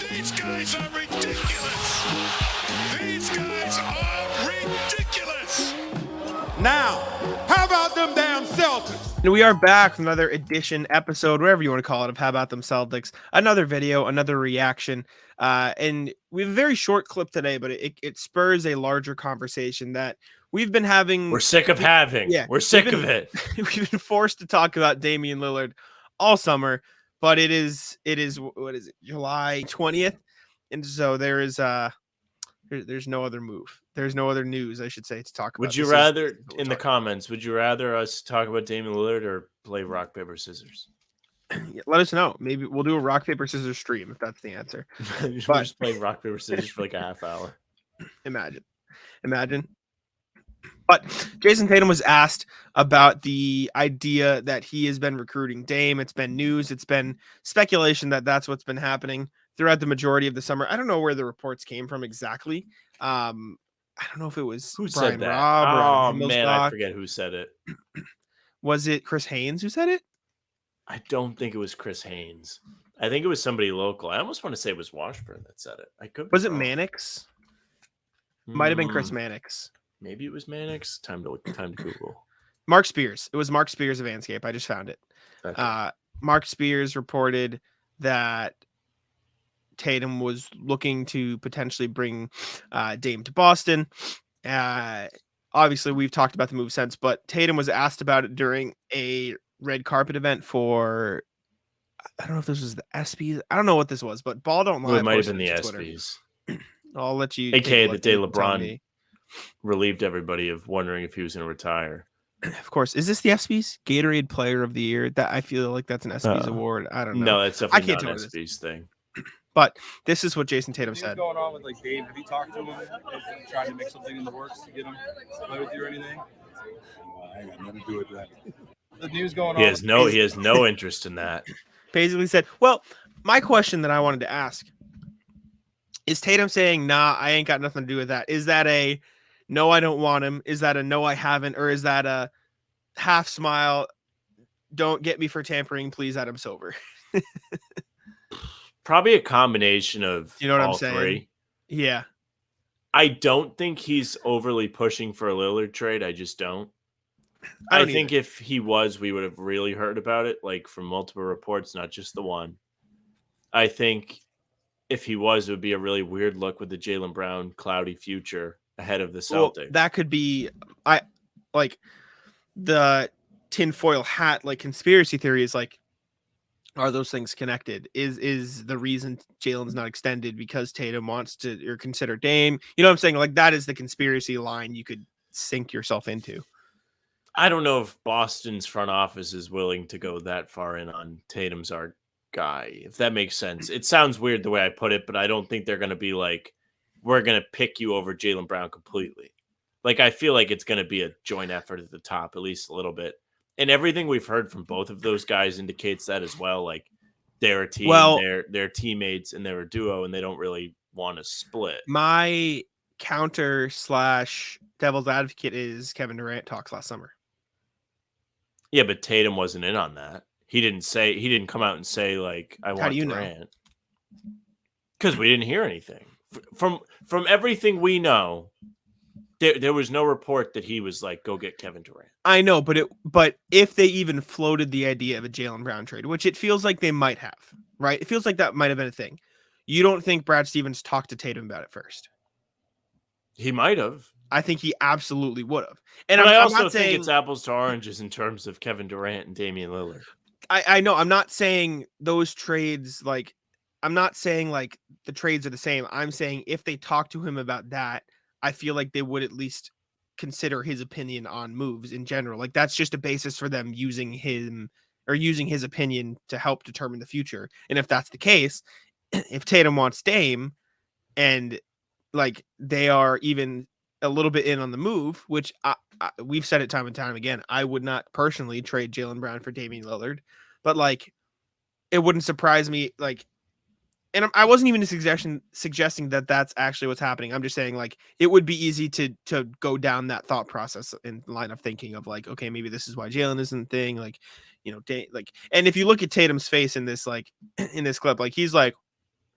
These guys are ridiculous. These guys are ridiculous. Now, how about them damn Celtics? And we are back with another edition, episode, whatever you want to call it, of How About Them Celtics. Another video, another reaction. And we have a very short clip today, but it spurs a larger conversation that we've been having. We're sick of having. Yeah, we're sick of it. We've been forced to talk about Damian Lillard all summer, but it is what is it, July 20th? And so there's no other move. There's no other news, I should say, to talk about. Would you rather, in the comments, would you rather us talk about Damian Lillard or play rock, paper, scissors? Yeah, let us know. Maybe we'll do a rock, paper, scissors stream if that's the answer. We'll just play rock, paper, scissors for like a half hour. Imagine. But Jayson Tatum was asked about the idea that he has been recruiting Dame. It's been news. It's been speculation that that's what's been happening throughout the majority of the summer. I don't know where the reports came from exactly. I don't know if it was Who Brian said that? Robb or man, I forget who said it. Was it Chris Haynes who said it? I don't think it was Chris Haynes. I think it was somebody local. I almost want to say it was Washburn that said it. I could. Was it Mannix? Might have been Chris Mannix. Maybe it was Mannix. Time to Google. Mark Spears. It was Mark Spears of Anscape. I just found it. Okay. Mark Spears reported that Tatum was looking to potentially bring Dame to Boston. Obviously, we've talked about the move since, but Tatum was asked about it during a red carpet event for, I don't know if this was the ESPYs. I don't know what this was, but Ball Don't Lie. It might have been the ESPYs. I'll let you. AKA the day LeBron relieved everybody of wondering if he was going to retire. Of course. Is this the ESPYs? Gatorade Player of the Year? That I feel like that's an ESPYs award. I don't know. No, that's definitely not an ESPYs thing. But this is what Jayson Tatum said. What's going on with like Dave? Have you talked to him? Is he trying to make something in the works to get him to play with you or anything? I got nothing to do with that. The news going on. He has no interest in that. Basically said, well, my question that I wanted to ask is Tatum saying, nah, I ain't got nothing to do with that. Is that a no, I don't want him? Is that a no, I haven't? Or is that a half smile? Don't get me for tampering, please, Adam Silver. Probably a combination of you know what all I'm saying? Three. Yeah. I don't think he's overly pushing for a Lillard trade. I just don't. I think if he was, we would have really heard about it, like from multiple reports, not just the one. I think if he was, it would be a really weird look with the Jaylen Brown cloudy future ahead of the Celtics. Well, that could be like the tinfoil hat, like conspiracy theories, like, are those things connected? Is the reason Jaylen's not extended because Tatum wants to or consider Dame? You know what I'm saying? Like, that is the conspiracy line you could sink yourself into. I don't know if Boston's front office is willing to go that far in on Tatum's our guy, if that makes sense. It sounds weird the way I put it, but I don't think they're going to be like, we're going to pick you over Jaylen Brown completely. Like, I feel like it's going to be a joint effort at the top, at least a little bit. And everything we've heard from both of those guys indicates that as well. Like, they're a team, they're teammates, and they're a duo, and they don't really want to split. My counter / devil's advocate is Kevin Durant talks last summer. Yeah, but Tatum wasn't in on that. He didn't come out and say, like, I want Durant. Because we didn't hear anything. From everything we know, there was no report that he was like, go get Kevin Durant. I know, but if they even floated the idea of a Jaylen Brown trade, which it feels like they might have, right? It feels like that might have been a thing. You don't think Brad Stevens talked to Tatum about it first? He might have. I think he absolutely would have. And I also think it's apples to oranges in terms of Kevin Durant and Damian Lillard. I know. I'm not saying those trades, like, I'm not saying like the trades are the same. I'm saying if they talk to him about that, I feel like they would at least consider his opinion on moves in general. Like, that's just a basis for them using his opinion to help determine the future. And if that's the case, if Tatum wants Dame and like they are even a little bit in on the move, which we've said it time and time again, I would not personally trade Jaylen Brown for Damian Lillard, but like, it wouldn't surprise me. Like, and I wasn't even suggesting that that's actually what's happening. I'm just saying, like, it would be easy to go down that thought process in line of thinking of like, okay, maybe this is why Jaylen isn't the thing. Like, you know, like, and if you look at Tatum's face in this, like, in this clip, like, he's like,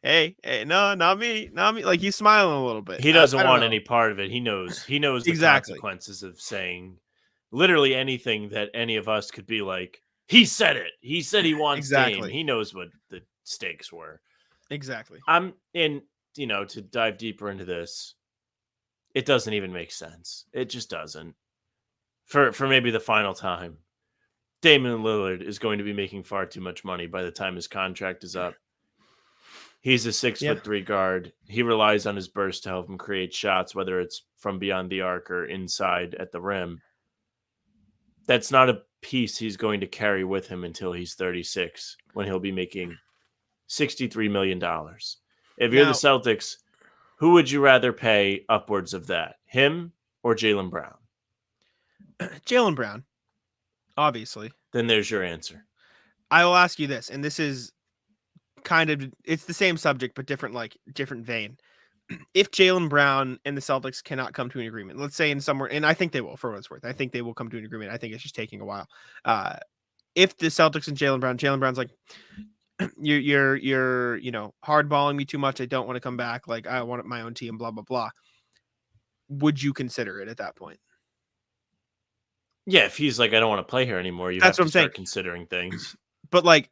hey, no, not me. Like he's smiling a little bit. He doesn't I don't want know. any part of it. He knows the Exactly. consequences of saying literally anything that any of us could be like, he said it. He said he wants Dame. Exactly. He knows what the stakes were. Exactly. I'm in, to dive deeper into this, it doesn't even make sense. It just doesn't. For maybe the final time, Damian Lillard is going to be making far too much money by the time his contract is up. He's a 6'3" guard. He relies on his burst to help him create shots, whether it's from beyond the arc or inside at the rim. That's not a piece he's going to carry with him until he's 36, when he'll be making $63 million. If you're the Celtics, who would you rather pay upwards of that? Him or Jaylen Brown? Jaylen Brown, obviously. Then there's your answer. I will ask you this, and this is it's the same subject, but different vein. If Jaylen Brown and the Celtics cannot come to an agreement, let's say and I think they will, for what it's worth. I think they will come to an agreement. I think it's just taking a while. If the Celtics and Jaylen Brown's like, you're hardballing me too much. I don't want to come back. Like, I want my own team, blah, blah, blah. Would you consider it at that point? Yeah, if he's like, I don't want to play here anymore, That's what I'm saying. Considering things. But like,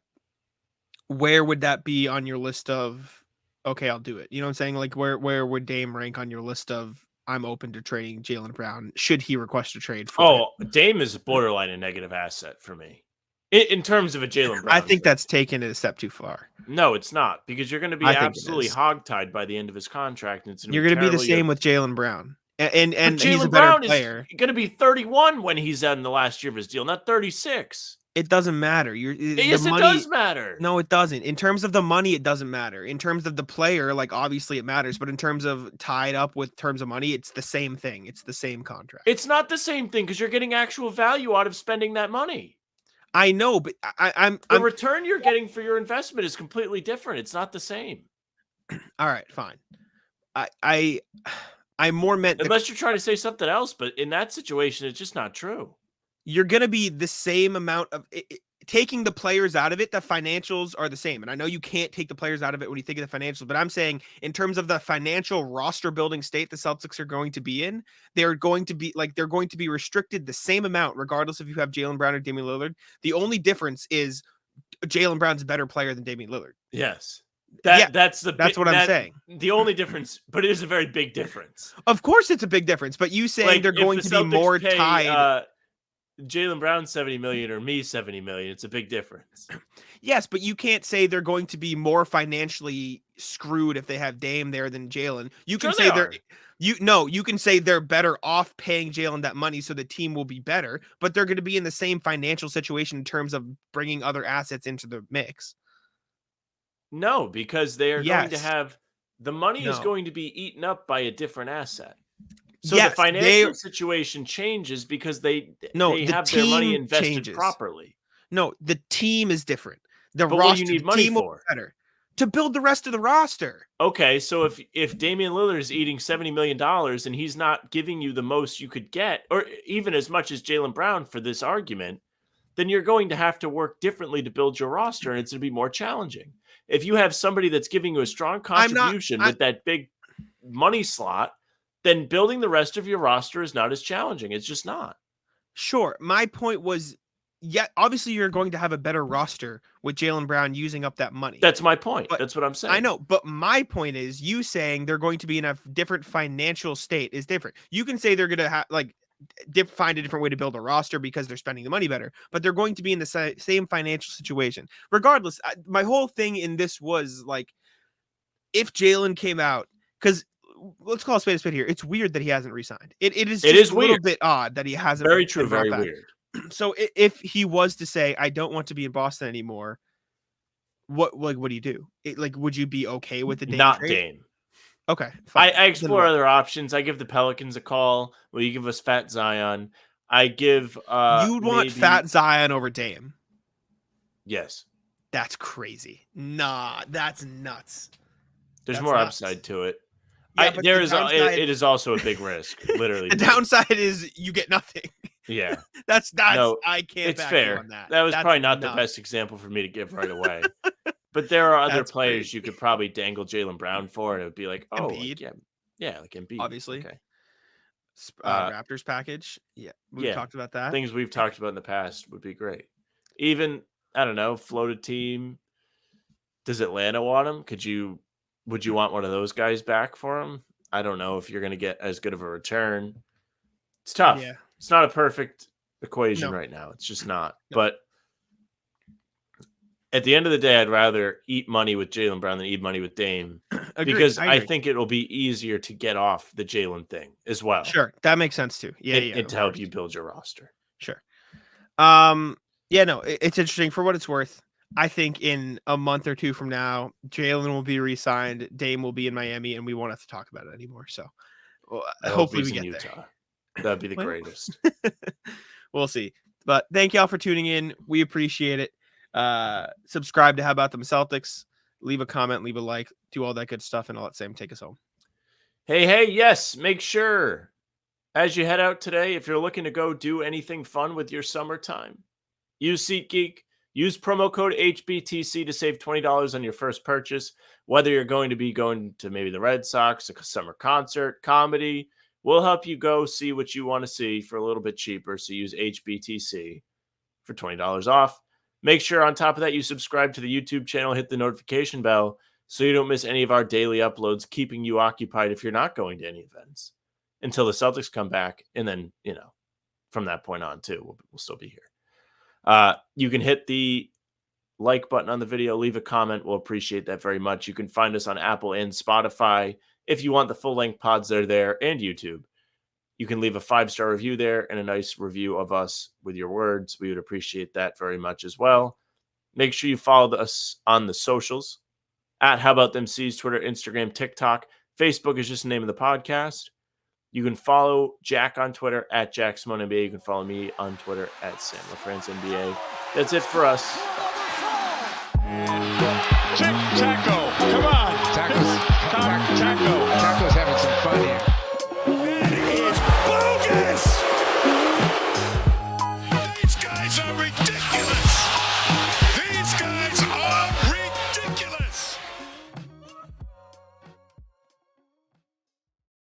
where would that be on your list of, okay, I'll do it? You know what I'm saying? Like, where would Dame rank on your list of, I'm open to trading Jaylen Brown should he request a trade for him? Dame is borderline a negative asset for me. In terms of a Jaylen Brown. I think that's taken it a step too far. No, it's not, because you're going to be absolutely hogtied by the end of his contract. And you're going to be the same with Jaylen Brown. And he's a better Brown player. Is going to be 31 when he's in the last year of his deal, not 36. It doesn't matter. It does matter. No, it doesn't. In terms of the money, it doesn't matter. In terms of the player, like, obviously it matters. But in terms of tied up with terms of money, it's the same thing. It's the same contract. It's not the same thing because you're getting actual value out of spending that money. I know, but the return you're getting for your investment is completely different. It's not the same. All right, fine. I more meant unless you're trying to say something else, but in that situation, it's just not true. You're going to be the same amount of taking the players out of it. The financials are the same. And I know you can't take the players out of it when you think of the financials, but I'm saying in terms of the financial roster building state the Celtics are going to be in, they're going to be restricted the same amount, regardless if you have Jaylen Brown or Damian Lillard. The only difference is Jaylen Brown's a better player than Damian Lillard. Yes. That's what I'm saying. The only difference, but it is a very big difference. Of course it's a big difference, but you saying they're going to be more tied. Jaylen Brown $70 million or me $70 million. It's a big difference. Yes, but you can't say they're going to be more financially screwed if they have Dame there than Jaylen. You can say you can say they're better off paying Jaylen that money so the team will be better, but they're going to be in the same financial situation in terms of bringing other assets into the mix. No, because they are going to have the money is going to be eaten up by a different asset. So the financial situation changes because they have their money invested properly. No, the team is different. But what do you need money for? Better to build the rest of the roster. Okay, so if Damian Lillard is eating $70 million and he's not giving you the most you could get, or even as much as Jaylen Brown for this argument, then you're going to have to work differently to build your roster, and it's going to be more challenging. If you have somebody that's giving you a strong contribution with that big money slot, then building the rest of your roster is not as challenging. It's just not. Sure. My point was, obviously you're going to have a better roster with Jaylen Brown using up that money. That's my point. That's what I'm saying. I know, but my point is you saying they're going to be in a different financial state is different. You can say they're going to have find a different way to build a roster because they're spending the money better, but they're going to be in the same financial situation. Regardless, my whole thing in this was like, if Jaylen came out, because let's call a spade here. It's weird that he hasn't re-signed. It is a little bit odd that he hasn't. Very true. Very weird. So if he was to say, I don't want to be in Boston anymore, what do you do? Would you be okay with the Dame not trade? Dame? Okay, fine. I explore other options. I give the Pelicans a call. Will you give us Fat Zion? I give. You'd want Fat Zion over Dame? Yes. That's crazy. Nah, that's nuts. There's more upside to it. Yeah, it is also a big risk. Literally, the downside is you get nothing. Yeah, that's I can't. It's fair. On that. That was probably not the best example for me to give right away. But there are other That's players great. you could probably dangle Jaylen Brown for, and it would be like, oh, Embiid. yeah, like Embiid. Obviously. Okay. Raptors package. Yeah, we've talked about that. Things we've talked about in the past would be great. Even, I don't know, floated team. Does Atlanta want him? Would you want one of those guys back for him? I don't know if you're going to get as good of a return. It's tough. Yeah. It's not a perfect equation No. right now. It's just not. No. But at the end of the day, I'd rather eat money with Jaylen Brown than eat money with Dame. Because I think it'll be easier to get off the Jaylen thing as well. Sure. That makes sense too. Yeah. And to help you build your roster. Sure. Yeah, no, it's interesting for what it's worth. I think in a month or two from now, Jaylen will be re-signed, Dame will be in Miami, and we won't have to talk about it anymore. So hopefully we get Utah. That'd be the greatest. We'll see. But thank y'all for tuning in. We appreciate it. Subscribe to How About Them Celtics. Leave a comment, leave a like, do all that good stuff, and I'll let Sam take us home. Hey, yes, make sure as you head out today, if you're looking to go do anything fun with your summertime, use SeatGeek. Use promo code HBTC to save $20 on your first purchase. Whether you're going to be going to maybe the Red Sox, a summer concert, comedy, we'll help you go see what you want to see for a little bit cheaper. So use HBTC for $20 off. Make sure on top of that, you subscribe to the YouTube channel, hit the notification bell so you don't miss any of our daily uploads, keeping you occupied if you're not going to any events until the Celtics come back. And then, from that point on too, we'll still be here. You can hit the like button on the video, leave a comment. We'll appreciate that very much. You can find us on Apple and Spotify. If you want the full-length pods, they're there, and YouTube. You can leave a 5-star review there and a nice review of us with your words. We would appreciate that very much as well. Make sure you follow us on the socials at How About Them C's, Twitter, Instagram, TikTok. Facebook is just the name of the podcast. You can follow Jack on Twitter at JackSimoneNBA. You can follow me on Twitter at SamLaFranceNBA. That's it for us. Taco, come on. Taco's having some fun here. That is bogus. These guys are ridiculous.